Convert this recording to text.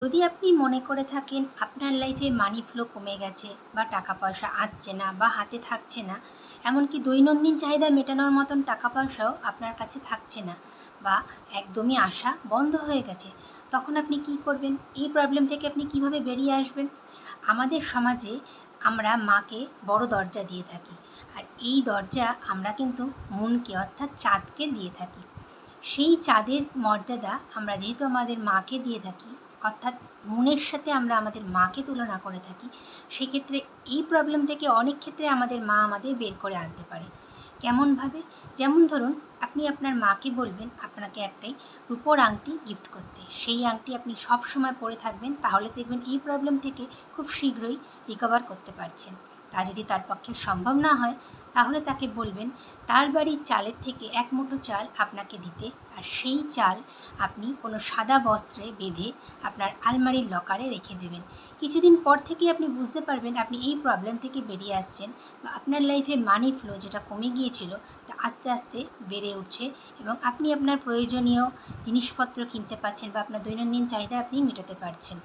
যদি আপনি মনে করে থাকেন আপনার লাইফে মানি ফ্লো কমে গেছে বা টাকা পয়সা আসছে না বা হাতে থাকছে না, এমনকি দৈনন্দিন চাহিদা মেটানোর মতন টাকা পয়সাও আপনার কাছে থাকছে না বা একদমই আসা বন্ধ হয়ে গেছে, তখন আপনি কি করবেন? এই প্রবলেম থেকে আপনি কিভাবে বেরিয়ে আসবেন? আমাদের সমাজে আমরা মাকে বড় দরজা দিয়ে থাকি, আর এই দরজা আমরা কিন্তু মনকে অর্থাৎ চাঁদকে দিয়ে থাকি। সেই চাঁদের মর্যাদা আমরা যেহেতু আমাদের মাকে দিয়ে থাকি, অর্থাৎ মনের সাথে আমরা আমাদের মাকে তুলনা করে থাকি, সেক্ষেত্রে এই প্রবলেম থেকে অনেক ক্ষেত্রে আমাদের মা আমাদের বের করে আনতে পারে। কেমনভাবে? যেমন ধরুন, আপনি আপনার মাকে বলবেন আপনাকে একটাই রূপোর আংটি গিফট করতে, সেই আংটি আপনি সব সময় পরে থাকবেন, তাহলে দেখবেন এই প্রবলেম থেকে খুব শীঘ্রই রিকভার করতে পারছেন। তা যদি তার পক্ষে সম্ভব না হয়, তাহলে তাকে বলবেন তার বাড়ির চালের থেকে এক মুঠো চাল আপনাকে দিতে, আর সেই চাল আপনি কোনো সাদা বস্ত্রে বেঁধে আপনার আলমারির লকারে রেখে দেবেন। কিছুদিন পর থেকেই আপনি বুঝতে পারবেন আপনি এই প্রবলেম থেকে বেরিয়ে আসছেন, বা আপনার লাইফে মানি ফ্লো যেটা কমে গিয়েছিল তা আস্তে আস্তে বেড়ে উঠছে, এবং আপনি আপনার প্রয়োজনীয় জিনিসপত্র কিনতে পারছেন বা আপনার দৈনন্দিন চাহিদা আপনি মেটাতে পারছেন।